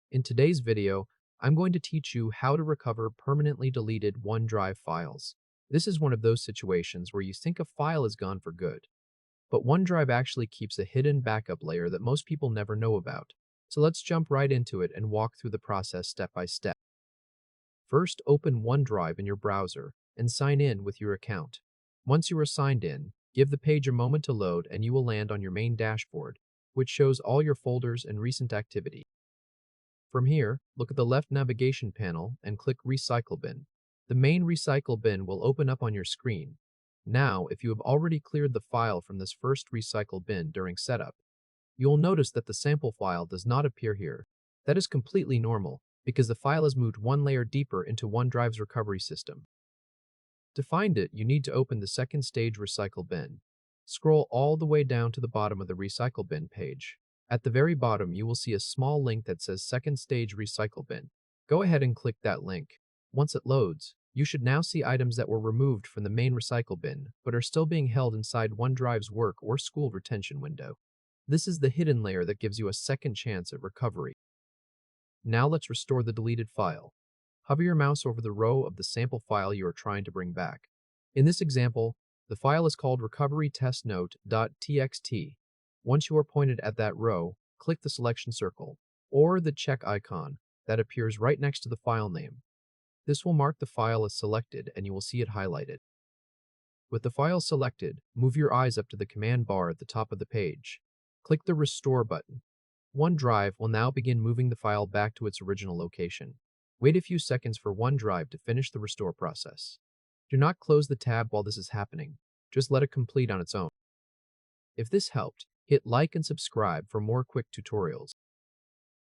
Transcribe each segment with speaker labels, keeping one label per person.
Speaker 1: In today's video, I'm going to teach you how to recover permanently deleted OneDrive files. This is one of those situations where you think a file is gone for good, but OneDrive actually keeps a hidden backup layer that most people never know about. So let's jump right into it and walk through the process step by step. First, open OneDrive in your browser and sign in with your account. Once you are signed in, give the page a moment to load and you will land on your main dashboard, which shows all your folders and recent activity. From here, look at the left navigation panel and click Recycle Bin. The main Recycle bin will open up on your screen. Now, if you have already cleared the file from this first Recycle bin during setup, you will notice that the sample file does not appear here. That is completely normal, because the file has moved one layer deeper into OneDrive's recovery system. To find it, you need to open the second stage Recycle bin. Scroll all the way down to the bottom of the Recycle bin page. At the very bottom, you will see a small link that says Second Stage Recycle Bin. Go ahead and click that link. Once it loads, you should now see items that were removed from the main recycle bin, but are still being held inside OneDrive's work or school retention window. This is the hidden layer that gives you a second chance at recovery. Now let's restore the deleted file. Hover your mouse over the row of the sample file you are trying to bring back. In this example, the file is called recoverytestnote.txt. Once you are pointed at that row, click the selection circle, or the check icon that appears right next to the file name. This will mark the file as selected and you will see it highlighted. With the file selected, move your eyes up to the command bar at the top of the page. Click the Restore button. OneDrive will now begin moving the file back to its original location. Wait a few seconds for OneDrive to finish the restore process. Do not close the tab while this is happening. Just let it complete on its own. If this helped, hit like and subscribe for more quick tutorials.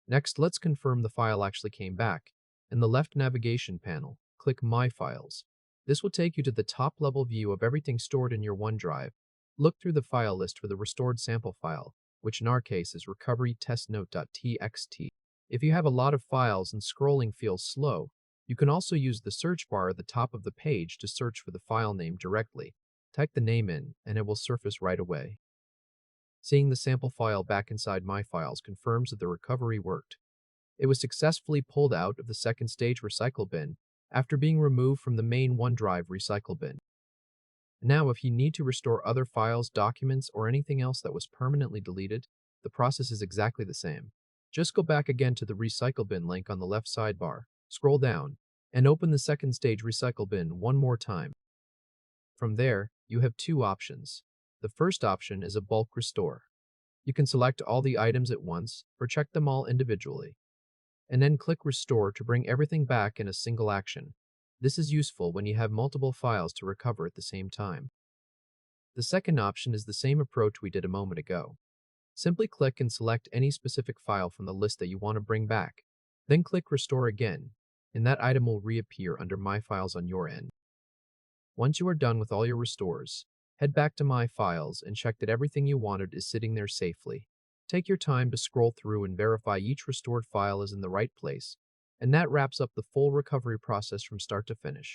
Speaker 1: Next, let's confirm the file actually came back. In the left navigation panel, click My Files. This will take you to the top-level view of everything stored in your OneDrive. Look through the file list for the restored sample file, which in our case is recoverytestnote.txt. If you have a lot of files and scrolling feels slow, you can also use the search bar at the top of the page to search for the file name directly. Type the name in, and it will surface right away. Seeing the sample file back inside My Files confirms that the recovery worked. It was successfully pulled out of the second stage recycle bin after being removed from the main OneDrive recycle bin. Now, if you need to restore other files, documents, or anything else that was permanently deleted, the process is exactly the same. Just go back again to the recycle bin link on the left sidebar, scroll down, and open the second stage recycle bin one more time. From there, you have two options. The first option is a bulk restore. You can select all the items at once or check them all individually, and then click Restore to bring everything back in a single action. This is useful when you have multiple files to recover at the same time. The second option is the same approach we did a moment ago. Simply click and select any specific file from the list that you want to bring back. Then click Restore again, and that item will reappear under My Files on your end. Once you are done with all your restores, head back to My Files and check that everything you wanted is sitting there safely. Take your time to scroll through and verify each restored file is in the right place, and that wraps up the full recovery process from start to finish.